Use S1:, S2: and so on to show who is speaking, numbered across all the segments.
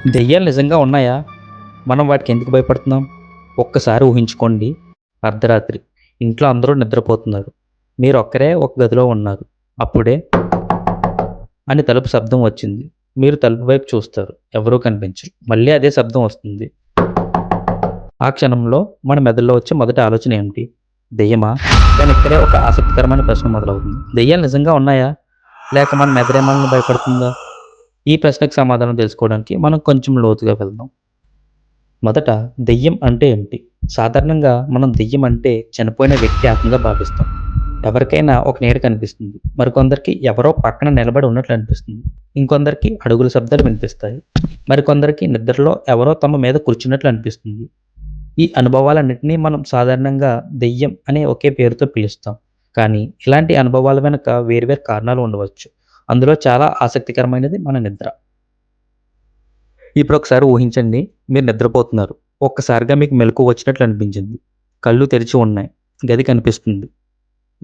S1: దెయ్యాలు నిజంగా ఉన్నాయా? మనం వాటికి ఎందుకు భయపడుతున్నాం? ఒక్కసారి ఊహించుకోండి. అర్ధరాత్రి ఇంట్లో అందరూ నిద్రపోతున్నారు. మీరొక్కరే ఒక గదిలో ఉన్నారు. అప్పుడే అని తలుపు శబ్దం వచ్చింది. మీరు తలుపు వైపు చూస్తారు. ఎవరూ కనిపించరు. మళ్ళీ అదే శబ్దం వస్తుంది. ఆ క్షణంలో మన మెదడులో వచ్చే మొదటి ఆలోచన ఏమిటి? దెయ్యమా? కానీ ఇక్కడే ఒక ఆసక్తికరమైన ప్రశ్న మొదలవుతుంది. దెయ్యాలు నిజంగా ఉన్నాయా? లేక మన మెదడే మనల్ని భయపడుతుందా? ఈ ప్రశ్నకు సమాధానం తెలుసుకోవడానికి మనం కొంచెం లోతుగా వెళ్దాం. మొదట దెయ్యం అంటే ఏమిటి? సాధారణంగా మనం దెయ్యం అంటే చనిపోయిన వ్యక్తి ఆత్మగా భావిస్తాం. ఎవరికైనా ఒక నీడ కనిపిస్తుంది. మరికొందరికి ఎవరో పక్కన నిలబడి ఉన్నట్లు అనిపిస్తుంది. ఇంకొందరికి అడుగుల శబ్దాలు వినిపిస్తాయి. మరికొందరికి నిద్రలో ఎవరో తమ మీద కూర్చున్నట్లు అనిపిస్తుంది. ఈ అనుభవాలన్నిటినీ మనం సాధారణంగా దెయ్యం అనే ఒకే పేరుతో పిలుస్తాం. కానీ ఇలాంటి అనుభవాల వెనుక వేర్వేరు కారణాలు ఉండవచ్చు. అందులో చాలా ఆసక్తికరమైనది మన నిద్ర. ఇప్పుడొకసారి ఊహించండి. మీరు నిద్రపోతున్నారు. ఒక్కసారిగా మీకు మెలకువ వచ్చినట్లు అనిపించింది. కళ్ళు తెరిచి ఉన్నాయి. గది కనిపిస్తుంది.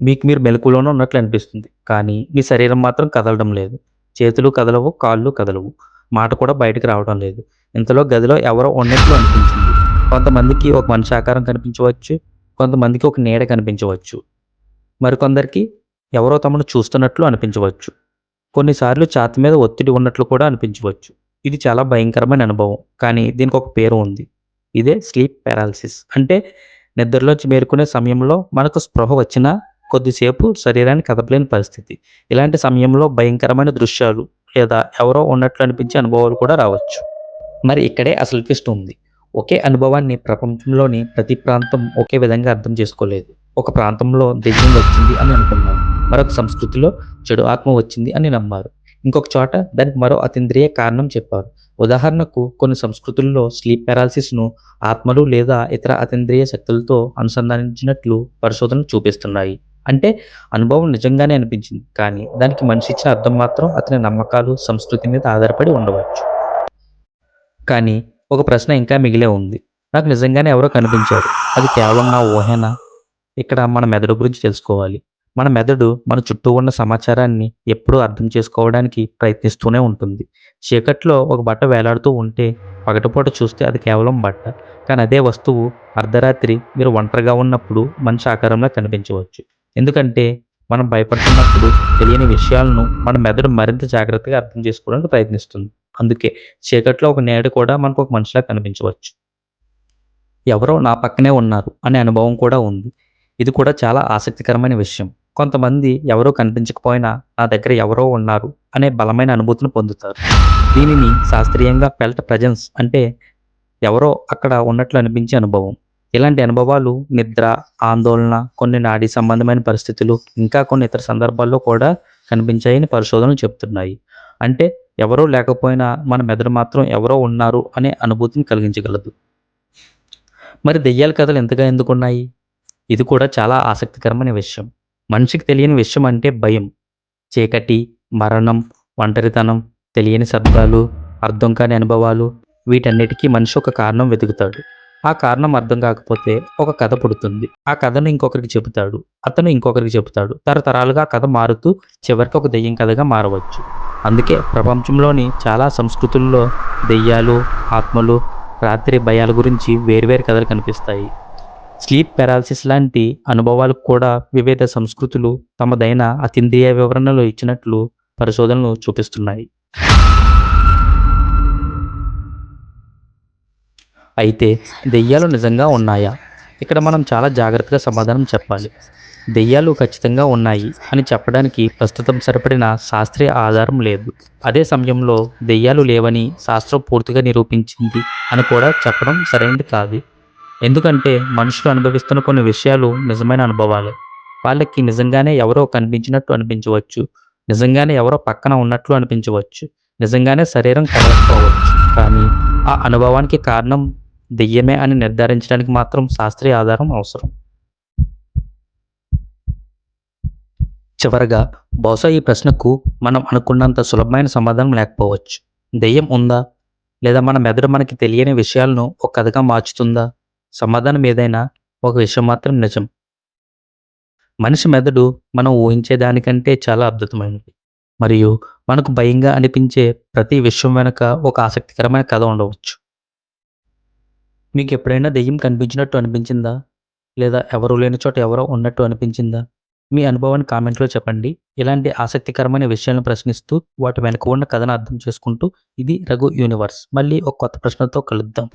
S1: మీకు మీరు మెలకువలోనే ఉన్నట్లు అనిపిస్తుంది. కానీ మీ శరీరం మాత్రం కదలడం లేదు. చేతులు కదలవు, కాళ్ళు కదలవు. మాట కూడా బయటికి రావడం లేదు. ఇంతలో గదిలో ఎవరో ఉన్నట్లు అనిపించింది. కొంతమందికి ఒక మనిషి ఆకారం కనిపించవచ్చు. కొంతమందికి ఒక నీడ కనిపించవచ్చు. మరికొందరికి ఎవరో తమను చూస్తున్నట్లు అనిపించవచ్చు. కొన్నిసార్లు ఛాతీ మీద ఒత్తిడి ఉన్నట్లు కూడా అనిపించవచ్చు. ఇది చాలా భయంకరమైన అనుభవం. కానీ దీనికి ఒక పేరు ఉంది. ఇదే స్లీప్ పారాలిసిస్. అంటే నిద్రలోంచి మేలుకునే సమయంలో మనకు స్పృహ వచ్చినా కొద్దిసేపు శరీరాన్ని కదపలేని పరిస్థితి. ఇలాంటి సమయంలో భయంకరమైన దృశ్యాలు లేదా ఎవరో ఉన్నట్లు అనిపించే అనుభవాలు కూడా రావచ్చు. మరి ఇక్కడే అసలు ట్విస్ట్ ఉంది. ఒకే అనుభవాన్ని ప్రపంచంలోని ప్రతి ప్రాంతం ఒకే విధంగా అర్థం చేసుకోలేదు. ఒక ప్రాంతంలో దెయ్యం వచ్చింది అని అనుకున్నారు. మరొక సంస్కృతిలో చెడు ఆత్మ వచ్చింది అని నమ్మారు. ఇంకొక చోట దానికి మరో అతీంద్రియ కారణం చెప్పారు. ఉదాహరణకు కొన్ని సంస్కృతుల్లో స్లీప్ పారాలిసిస్‌ను ఆత్మలు లేదా ఇతర అతీంద్రియ శక్తులతో అనుసంధానించినట్లు పరిశోధనలు చూపిస్తున్నాయి. అంటే అనుభవం నిజంగానే అనిపించింది. కానీ దానికి మనిషి ఇచ్చిన అర్థం మాత్రం అతని నమ్మకాలు, సంస్కృతి మీద ఆధారపడి ఉండవచ్చు. కానీ ఒక ప్రశ్న ఇంకా మిగిలే ఉంది. నాకు నిజంగానే ఎవరో కనిపించారు. అది కేవలం నా ఊహేనా? ఇక్కడ మన మెదడు గురించి తెలుసుకోవాలి. మన మెదడు మన చుట్టూ ఉన్న సమాచారాన్ని ఎప్పుడూ అర్థం చేసుకోవడానికి ప్రయత్నిస్తూనే ఉంటుంది. చీకట్లో ఒక బట్ట వేలాడుతూ ఉంటే పగటిపూట చూస్తే అది కేవలం బట్ట. కానీ అదే వస్తువు అర్ధరాత్రి మీరు ఒంటరిగా ఉన్నప్పుడు మనిషి ఆకారంలో కనిపించవచ్చు. ఎందుకంటే మనం భయపడుతున్నప్పుడు తెలియని విషయాలను మన మెదడు మరింత జాగ్రత్తగా అర్థం చేసుకోవడానికి ప్రయత్నిస్తుంది. అందుకే చీకట్లో ఒక నీడ కూడా మనకు ఒక మనిషిలా కనిపించవచ్చు. ఎవరో నా పక్కనే ఉన్నారు అనే అనుభవం కూడా ఉంది. ఇది కూడా చాలా ఆసక్తికరమైన విషయం. కొంతమంది ఎవరో కనిపించకపోయినా నా దగ్గర ఎవరో ఉన్నారు అనే బలమైన అనుభూతిని పొందుతారు. దీనిని శాస్త్రీయంగా ఫెల్ట్ ప్రెజెన్స్ అంటే ఎవరో అక్కడ ఉన్నట్లు అనిపించే అనుభవం. ఇలాంటి అనుభవాలు నిద్ర, ఆందోళన, కొన్ని నాడీ సంబంధమైన పరిస్థితులు, ఇంకా కొన్ని ఇతర సందర్భాల్లో కూడా కనిపించాయని పరిశోధనలు చెబుతున్నాయి. అంటే ఎవరో లేకపోయినా మన మెదడు మాత్రం ఎవరో ఉన్నారు అనే అనుభూతిని కలిగించగలదు. మరి దెయ్యాల కథలు ఇంతగా ఎందుకున్నాయి? ఇది కూడా చాలా ఆసక్తికరమైన విషయం. మనిషికి తెలియని విషయం అంటే భయం. చీకటి, మరణం, ఒంటరితనం, తెలియని శబ్దాలు, అర్థం కాని అనుభవాలు, వీటన్నిటికీ మనిషి ఒక కారణం వెతుకుతాడు. ఆ కారణం అర్థం కాకపోతే ఒక కథ పుడుతుంది. ఆ కథను ఇంకొకరికి చెబుతాడు. అతను ఇంకొకరికి చెబుతాడు. తరతరాలుగా ఆ కథ మారుతూ చివరికి ఒక దెయ్యం కథగా మారవచ్చు. అందుకే ప్రపంచంలోని చాలా సంస్కృతుల్లో దెయ్యాలు, ఆత్మలు, రాత్రి భయాల గురించి వేర్వేరు కథలు కనిపిస్తాయి. స్లీప్ పారాలిసిస్ లాంటి అనుభవాలకు కూడా వివిధ సంస్కృతులు తమదైన అతీంద్రియ వివరణలు ఇచ్చినట్లు పరిశోధనలు చూపిస్తున్నాయి. అయితే దెయ్యాలు నిజంగా ఉన్నాయా? ఇక్కడ మనం చాలా జాగ్రత్తగా సమాధానం చెప్పాలి. దెయ్యాలు ఖచ్చితంగా ఉన్నాయి అని చెప్పడానికి ప్రస్తుతం సరిపడిన శాస్త్రీయ ఆధారం లేదు. అదే సమయంలో దెయ్యాలు లేవని శాస్త్రం పూర్తిగా నిరూపించింది అని కూడా చెప్పడం సరైనది కాదు. ఎందుకంటే మనుషులు అనుభవిస్తున్న కొన్ని విషయాలు నిజమైన అనుభవాలే. వాళ్ళకి నిజంగానే ఎవరో కనిపించినట్టు అనిపించవచ్చు. నిజంగానే ఎవరో పక్కన ఉన్నట్లు అనిపించవచ్చు. నిజంగానే శరీరం కదలకపోవచ్చు. కానీ ఆ అనుభవానికి కారణం దెయ్యమే అని నిర్ధారించడానికి మాత్రం శాస్త్రీయ ఆధారం అవసరం. చివరగా బహుశా ఈ ప్రశ్నకు మనం అనుకున్నంత సులభమైన సమాధానం లేకపోవచ్చు. దెయ్యం ఉందా? లేదా మన మెదడు మనకి తెలియని విషయాలను ఒక కథగా మార్చుతుందా? సమాధానం ఏదైనా ఒక విషయం మాత్రం నిజం. మనిషి మెదడు మనం ఊహించే దానికంటే చాలా అద్భుతమైనది. మరియు మనకు భయంగా అనిపించే ప్రతి విషయం వెనక ఒక ఆసక్తికరమైన కథ ఉండవచ్చు. మీకు ఎప్పుడైనా దెయ్యం కనిపించినట్టు అనిపించిందా? లేదా ఎవరు లేని చోట ఎవరో ఉన్నట్టు అనిపించిందా? మీ అనుభవాన్ని కామెంట్‌లో చెప్పండి. ఇలాంటి ఆసక్తికరమైన విషయాలను ప్రశ్నిస్తూ, వాటి వెనక ఉన్న కథను అర్థం చేసుకుంటూ, ఇది రఘు యూనివర్స్. మళ్ళీ ఒక కొత్త ప్రశ్నతో కలుద్దాం.